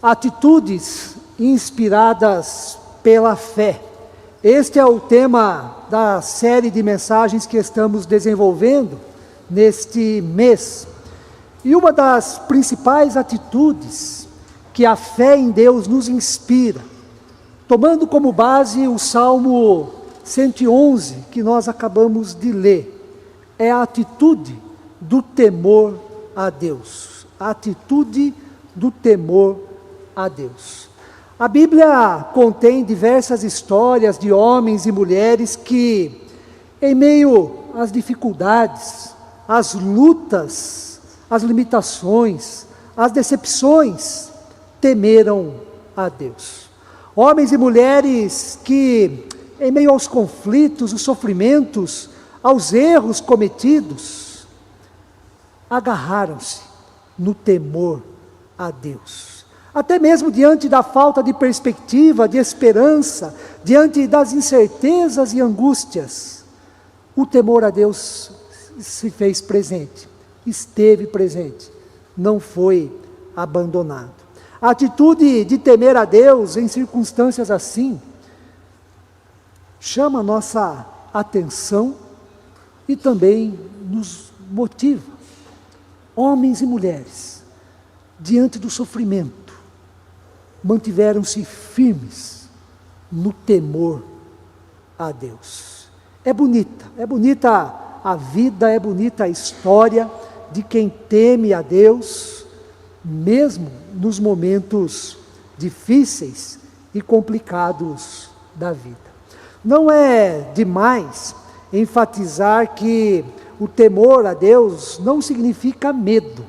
Atitudes inspiradas pela fé. Este é o tema da série de mensagens que estamos desenvolvendo neste mês. E uma das principais atitudes que a fé em Deus nos inspira, tomando como base o Salmo 111, que nós acabamos de ler, é a atitude do temor a Deus. A atitude do temor a Deus. A Bíblia contém diversas histórias de homens e mulheres que, em meio às dificuldades, às lutas, às limitações, às decepções, temeram a Deus. Homens e mulheres que, em meio aos conflitos, os sofrimentos, aos erros cometidos, agarraram-se no temor a Deus. Até mesmo diante da falta de perspectiva, de esperança, diante das incertezas e angústias, o temor a Deus se fez presente, esteve presente, não foi abandonado. A atitude de temer a Deus em circunstâncias assim, chama a nossa atenção e também nos motiva. Homens e mulheres, diante do sofrimento, mantiveram-se firmes no temor a Deus. É bonita a vida, é bonita a história de quem teme a Deus, mesmo nos momentos difíceis e complicados da vida. Não é demais enfatizar que o temor a Deus não significa medo.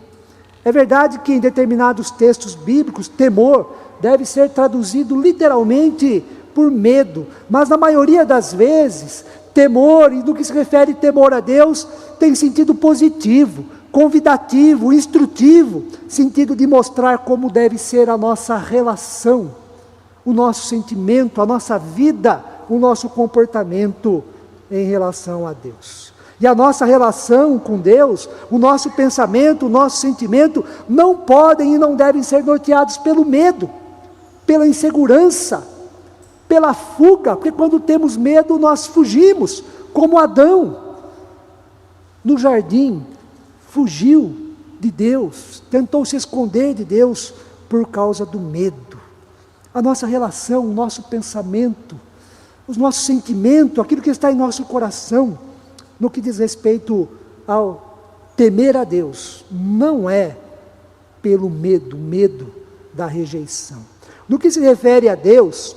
É verdade que em determinados textos bíblicos, temor deve ser traduzido literalmente por medo, mas na maioria das vezes, temor, e no que se refere temor a Deus, tem sentido positivo, convidativo, instrutivo, sentido de mostrar como deve ser a nossa relação, o nosso sentimento, a nossa vida, o nosso comportamento em relação a Deus. E a nossa relação com Deus, o nosso pensamento, o nosso sentimento, não podem e não devem ser norteados pelo medo, pela insegurança, pela fuga, porque quando temos medo nós fugimos, como Adão, no jardim, fugiu de Deus, tentou se esconder de Deus por causa do medo. A nossa relação, o nosso pensamento, o nosso sentimento, aquilo que está em nosso coração, no que diz respeito ao temer a Deus, não é pelo medo da rejeição. No que se refere a Deus,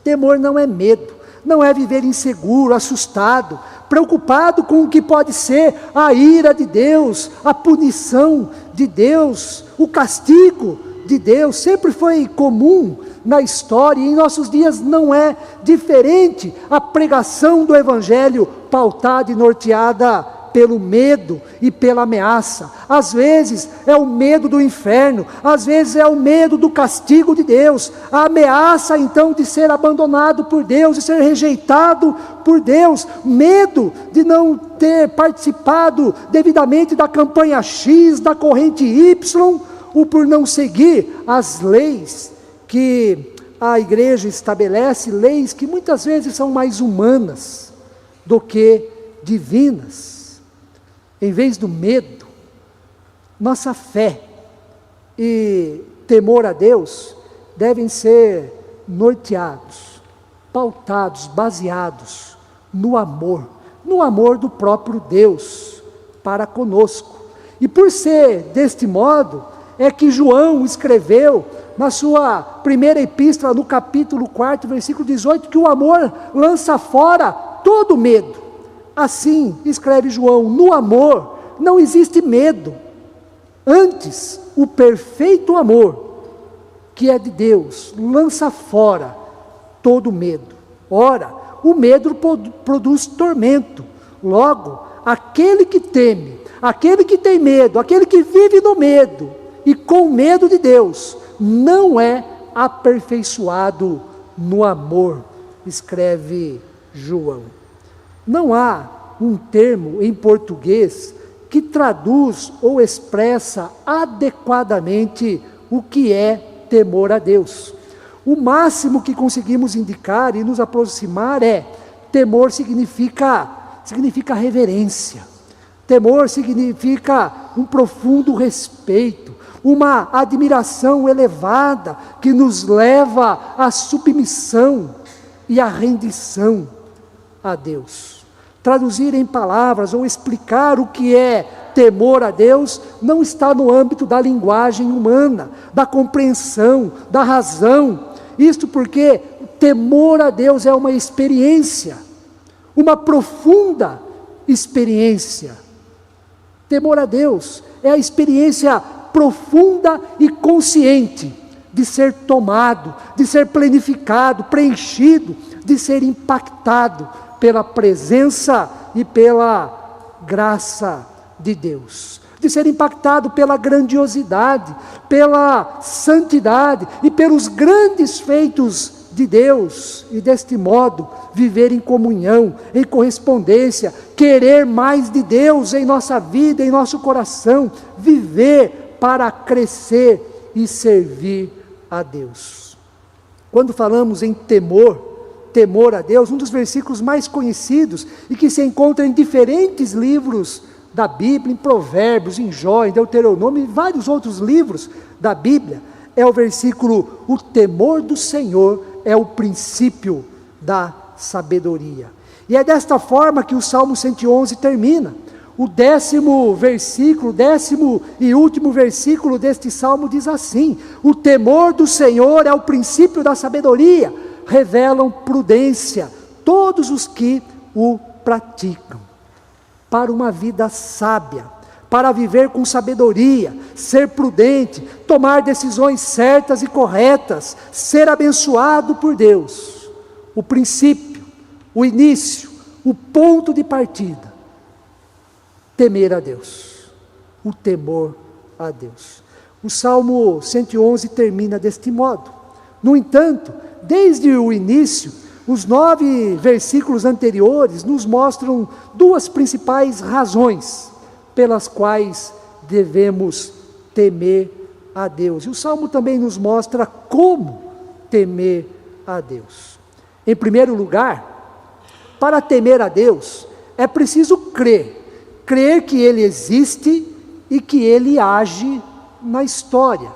temor não é medo, não é viver inseguro, assustado, preocupado com o que pode ser a ira de Deus, a punição de Deus, o castigo de Deus. Sempre foi comum na história e em nossos dias não é diferente a pregação do Evangelho pautada e norteada pelo medo e pela ameaça. Às vezes é o medo do inferno, às vezes é o medo do castigo de Deus, a ameaça então de ser abandonado por Deus, de ser rejeitado por Deus, medo de não ter participado devidamente da campanha X, da corrente Y, ou por não seguir as leis que a igreja estabelece, leis que muitas vezes são mais humanas do que divinas. Em vez do medo, nossa fé e temor a Deus devem ser norteados, pautados, baseados no amor do próprio Deus para conosco. E por ser deste modo, é que João escreveu na sua primeira epístola, no capítulo 4, versículo 18, que o amor lança fora todo medo. Assim, escreve João, no amor não existe medo. Antes, o perfeito amor, que é de Deus, lança fora todo medo. Ora, o medo produz tormento. Logo, aquele que teme, aquele que tem medo, aquele que vive no medo e com medo de Deus, não é aperfeiçoado no amor, escreve João. Não há um termo em português que traduz ou expressa adequadamente o que é temor a Deus. O máximo que conseguimos indicar e nos aproximar é: temor significa reverência. Temor significa um profundo respeito, uma admiração elevada que nos leva à submissão e à rendição a Deus. Traduzir em palavras ou explicar o que é temor a Deus não está no âmbito da linguagem humana, da compreensão, da razão. Isto porque temor a Deus é uma experiência, uma profunda experiência. Temor a Deus é a experiência profunda e consciente de ser tomado, de ser planificado, preenchido, de ser impactado pela presença e pela graça de Deus, de ser impactado pela grandiosidade, pela santidade e pelos grandes feitos de Deus, e deste modo viver em comunhão, em correspondência, querer mais de Deus em nossa vida, em nosso coração, viver para crescer e servir a Deus. Quando falamos em temor a Deus, um dos versículos mais conhecidos e que se encontra em diferentes livros da Bíblia, em Provérbios, em Jó, em Deuteronômio e vários outros livros da Bíblia, é o versículo: o temor do Senhor é o princípio da sabedoria. E é desta forma que o Salmo 111 termina. O 10º versículo, 10º e último versículo deste Salmo diz assim: o temor do Senhor é o princípio da sabedoria, revelam prudência todos os que o praticam. Para uma vida sábia, para viver com sabedoria, ser prudente, tomar decisões certas e corretas, ser abençoado por Deus, o princípio, o início, o ponto de partida, temer a Deus, o temor a Deus. O Salmo 111 termina deste modo. No entanto, desde o início, os 9 versículos anteriores nos mostram duas principais razões pelas quais devemos temer a Deus. E o Salmo também nos mostra como temer a Deus. Em primeiro lugar, para temer a Deus, é preciso crer que Ele existe e que Ele age na história.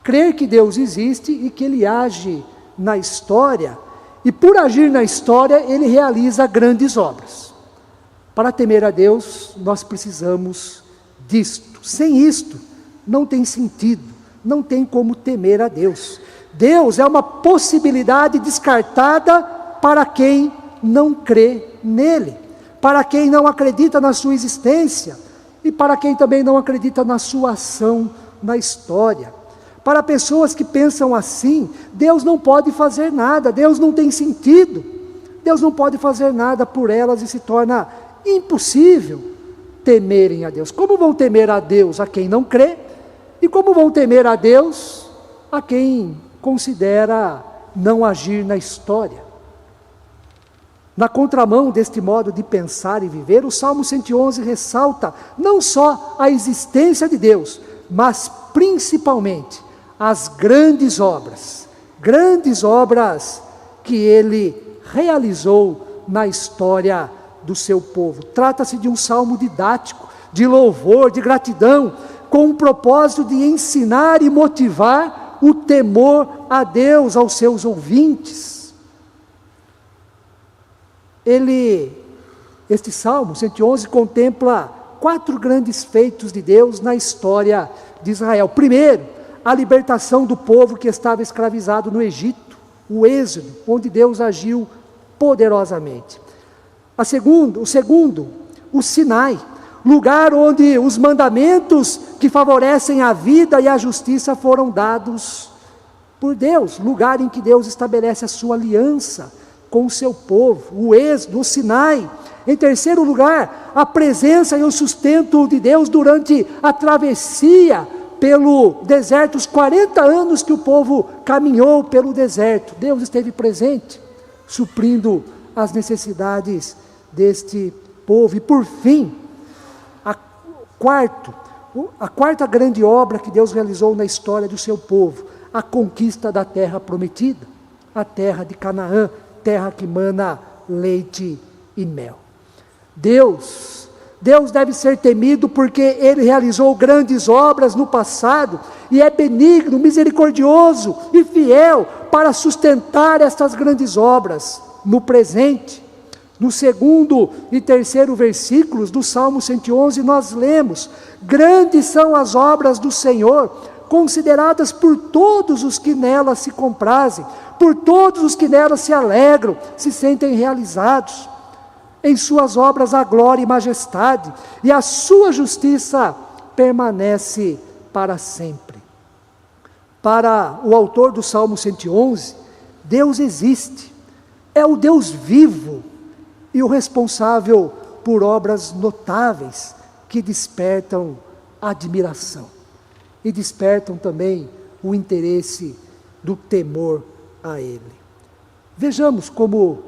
Crer que Deus existe e que Ele age na história, e por agir na história, Ele realiza grandes obras. Para temer a Deus, nós precisamos disto. Sem isto, não tem sentido, não tem como temer a Deus. Deus é uma possibilidade descartada para quem não crê nele, para quem não acredita na sua existência, e para quem também não acredita na sua ação na história. Para pessoas que pensam assim, Deus não pode fazer nada, Deus não tem sentido, Deus não pode fazer nada por elas, e se torna impossível temerem a Deus. Como vão temer a Deus a quem não crê? E como vão temer a Deus a quem considera não agir na história? Na contramão deste modo de pensar e viver, o Salmo 111 ressalta não só a existência de Deus, mas principalmente as grandes obras que Ele realizou na história do seu povo. Trata-se de um salmo didático, de louvor, de gratidão, com o propósito de ensinar e motivar o temor a Deus aos seus ouvintes. Este Salmo 111 contempla 4 grandes feitos de Deus na história de Israel. Primeiro, a libertação do povo que estava escravizado no Egito, o Êxodo, onde Deus agiu poderosamente. O segundo, o Sinai, lugar onde os mandamentos que favorecem a vida e a justiça foram dados por Deus, lugar em que Deus estabelece a sua aliança com o seu povo, o Êxodo, o Sinai. Em terceiro lugar, a presença e o sustento de Deus durante a travessia pelo deserto, os 40 anos que o povo caminhou pelo deserto, Deus esteve presente, suprindo as necessidades deste povo. E por fim, a quarta grande obra que Deus realizou na história do seu povo, a conquista da terra prometida, a terra de Canaã, terra que mana leite e mel. Deus deve ser temido porque Ele realizou grandes obras no passado e é benigno, misericordioso e fiel para sustentar estas grandes obras no presente. No 2º e 3º versículos do Salmo 111 nós lemos: grandes são as obras do Senhor, consideradas por todos os que nelas se comprazem, por todos os que nelas se alegram, se sentem realizados. Em suas obras há glória e majestade, e a sua justiça permanece para sempre. Para o autor do Salmo 111, Deus existe, é o Deus vivo e o responsável por obras notáveis que despertam admiração e despertam também o interesse do temor a Ele. Vejamos como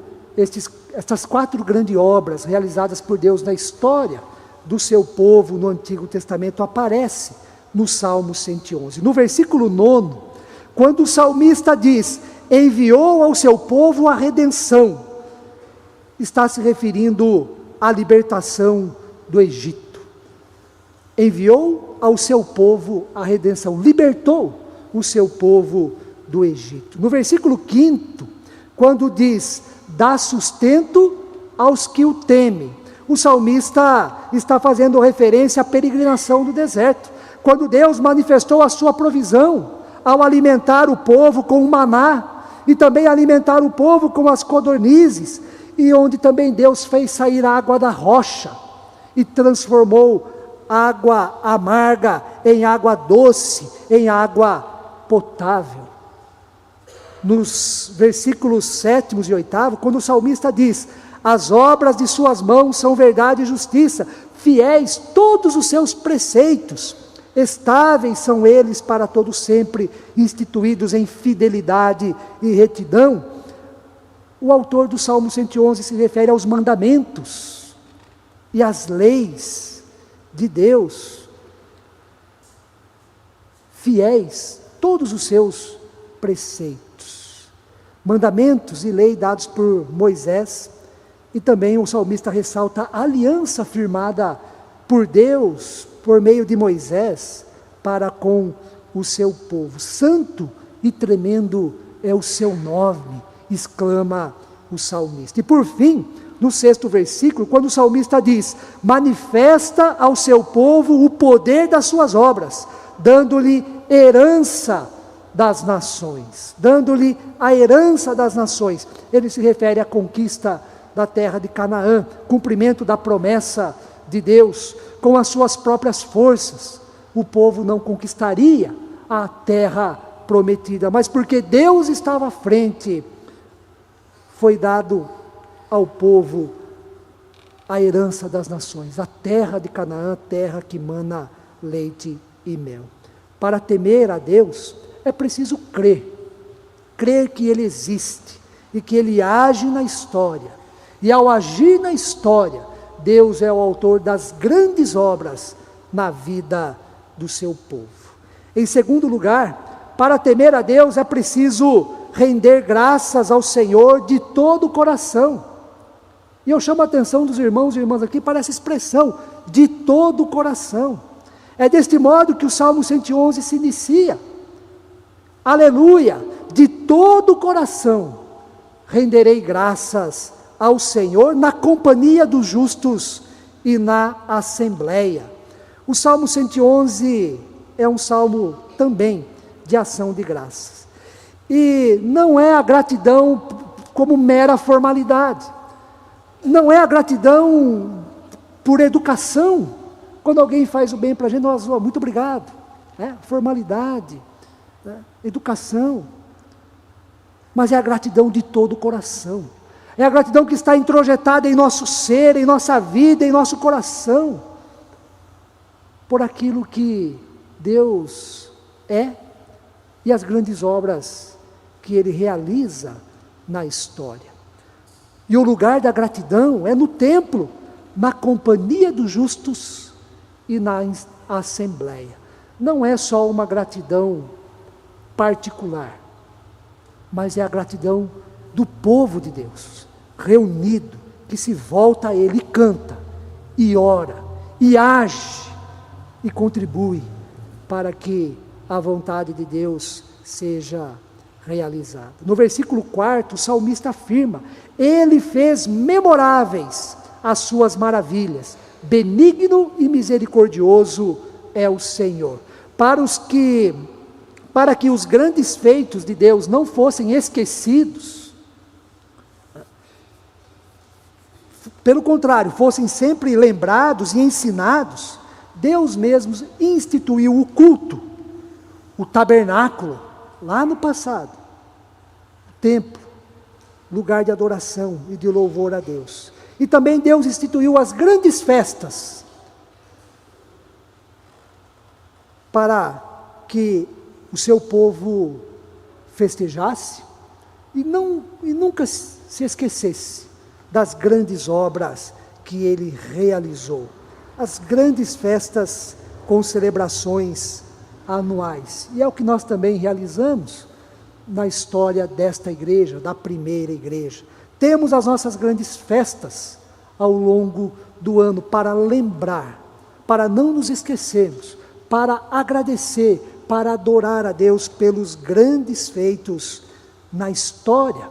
estas 4 grandes obras realizadas por Deus na história do seu povo no Antigo Testamento aparecem no Salmo 111. No versículo 9, quando o salmista diz: enviou ao seu povo a redenção, está se referindo à libertação do Egito. Enviou ao seu povo a redenção, libertou o seu povo do Egito. No versículo 5, quando diz: dá sustento aos que o temem, o salmista está fazendo referência à peregrinação do deserto, quando Deus manifestou a sua provisão, ao alimentar o povo com o maná, e também alimentar o povo com as codornizes, e onde também Deus fez sair água da rocha, e transformou água amarga em água doce, em água potável. Nos versículos 7 e 8, quando o salmista diz: as obras de suas mãos são verdade e justiça, fiéis todos os seus preceitos, estáveis são eles para todo sempre, instituídos em fidelidade e retidão. O autor do Salmo 111 se refere aos mandamentos e às leis de Deus, fiéis todos os seus preceitos. Mandamentos e lei dados por Moisés, e também o salmista ressalta a aliança firmada por Deus, por meio de Moisés, para com o seu povo. Santo e tremendo é o seu nome, exclama o salmista. E por fim, no 6º versículo, quando o salmista diz: manifesta ao seu povo o poder das suas obras, dando-lhe herança das nações, dando-lhe a herança das nações. Ele se refere à conquista da terra de Canaã, cumprimento da promessa de Deus. Com as suas próprias forças, o povo não conquistaria a terra prometida, mas porque Deus estava à frente, foi dado ao povo a herança das nações, a terra de Canaã, terra que mana leite e mel. Para temer a Deus, é preciso crer que Ele existe e que Ele age na história, e ao agir na história, Deus é o autor das grandes obras na vida do seu povo. Em segundo lugar, para temer a Deus é preciso render graças ao Senhor de todo o coração. E eu chamo a atenção dos irmãos e irmãs aqui para essa expressão, de todo o coração. É deste modo que o Salmo 111 se inicia. Aleluia! De todo o coração renderei graças ao Senhor na companhia dos justos e na assembleia. O Salmo 111 é um salmo também de ação de graças. E não é a gratidão como mera formalidade. Não é a gratidão por educação. Quando alguém faz o bem para a gente, nós, muito obrigado. Formalidade, educação. Mas é a gratidão de todo o coração. É a gratidão que está introjetada em nosso ser, em nossa vida, em nosso coração, por aquilo que Deus é e as grandes obras que Ele realiza na história. E o lugar da gratidão é no templo, na companhia dos justos e na assembleia. Não é só uma gratidão particular, mas é a gratidão do povo de Deus, reunido, que se volta a Ele e canta, e ora, e age, e contribui para que a vontade de Deus seja realizada. No versículo 4, o salmista afirma: Ele fez memoráveis as suas maravilhas, benigno e misericordioso é o Senhor. Para que os grandes feitos de Deus não fossem esquecidos, pelo contrário, fossem sempre lembrados e ensinados, Deus mesmo instituiu o culto, o tabernáculo, lá no passado, o templo, lugar de adoração e de louvor a Deus. E também Deus instituiu as grandes festas, para que o seu povo festejasse e nunca se esquecesse das grandes obras que Ele realizou. As grandes festas com celebrações anuais. E é o que nós também realizamos na história desta igreja, da primeira igreja. Temos as nossas grandes festas ao longo do ano para lembrar, para não nos esquecermos, para agradecer, para adorar a Deus pelos grandes feitos na história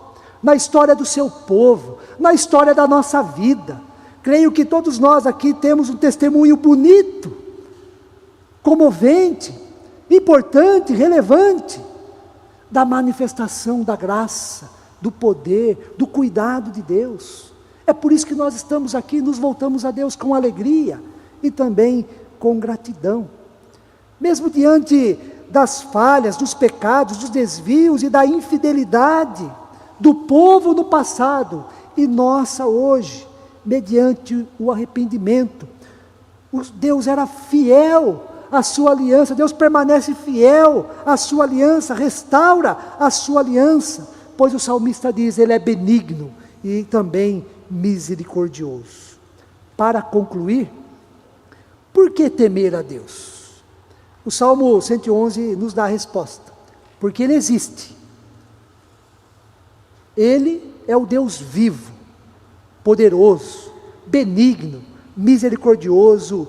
do seu povo, na história da nossa vida. Creio que todos nós aqui temos um testemunho bonito, comovente, importante, relevante, da manifestação da graça, do poder, do cuidado de Deus. É por isso que nós estamos aqui e nos voltamos a Deus com alegria e também com gratidão. Mesmo diante das falhas, dos pecados, dos desvios e da infidelidade do povo no passado e nossa hoje, mediante o arrependimento, Deus era fiel à sua aliança, Deus permanece fiel à sua aliança, restaura a sua aliança, pois o salmista diz, Ele é benigno e também misericordioso. Para concluir, por que temer a Deus? O Salmo 111 nos dá a resposta, porque Ele existe. Ele é o Deus vivo, poderoso, benigno, misericordioso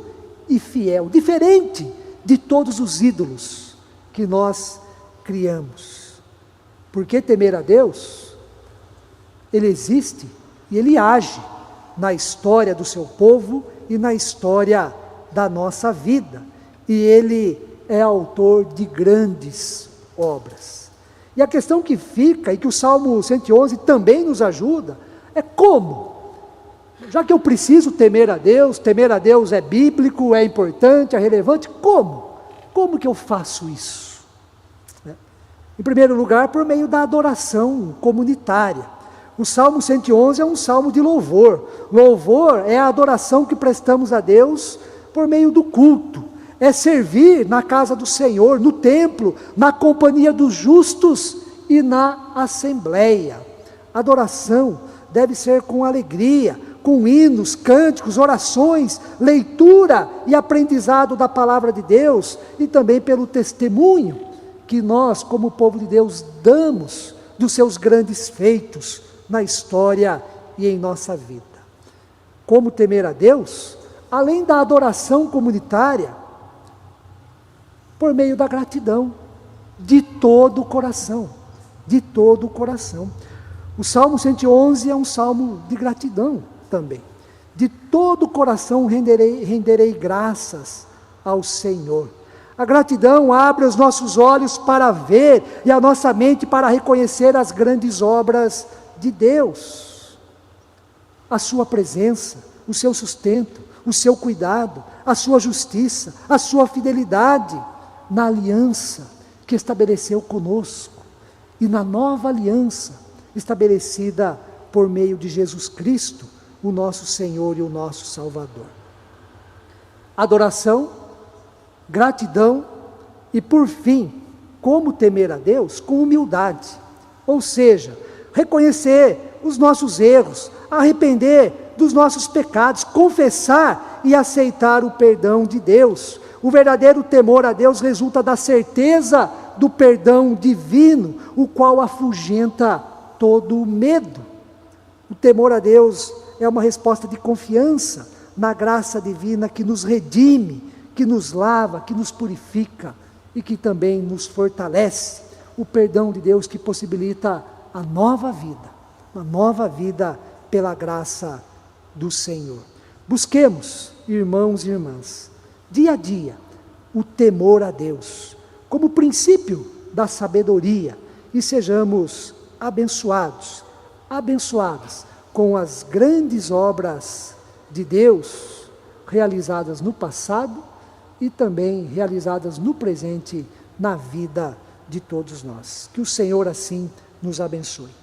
e fiel, diferente de todos os ídolos que nós criamos. Por que temer a Deus? Ele existe e Ele age na história do seu povo e na história da nossa vida. E Ele é autor de grandes obras. E a questão que fica, e que o Salmo 111 também nos ajuda, é como? Já que eu preciso temer a Deus é bíblico, é importante, é relevante, como? Como que eu faço isso? Em primeiro lugar, por meio da adoração comunitária. O Salmo 111 é um salmo de louvor. Louvor é a adoração que prestamos a Deus por meio do culto. É servir na casa do Senhor, no templo, na companhia dos justos e na assembleia. Adoração deve ser com alegria, com hinos, cânticos, orações, leitura e aprendizado da palavra de Deus e também pelo testemunho que nós, como povo de Deus, damos dos seus grandes feitos na história e em nossa vida. Como temer a Deus? Além da adoração comunitária, por meio da gratidão, de todo o coração, de todo o coração. O Salmo 111 é um salmo de gratidão também. De todo o coração renderei graças ao Senhor. A gratidão abre os nossos olhos para ver e a nossa mente para reconhecer as grandes obras de Deus. A sua presença, o seu sustento, o seu cuidado, a sua justiça, a sua fidelidade na aliança que estabeleceu conosco e na nova aliança estabelecida por meio de Jesus Cristo, o nosso Senhor e o nosso Salvador. Adoração, gratidão E por fim, como temer a Deus? Com humildade. Ou seja, reconhecer os nossos erros, arrepender dos nossos pecados, confessar e aceitar o perdão de Deus. O verdadeiro temor a Deus resulta da certeza do perdão divino, o qual afugenta todo o medo. O temor a Deus é uma resposta de confiança na graça divina que nos redime, que nos lava, que nos purifica e que também nos fortalece. O perdão de Deus que possibilita a nova vida, uma nova vida pela graça do Senhor. Busquemos, irmãos e irmãs, dia a dia, o temor a Deus, como princípio da sabedoria, e sejamos abençoadas com as grandes obras de Deus, realizadas no passado e também realizadas no presente, na vida de todos nós. Que o Senhor assim nos abençoe.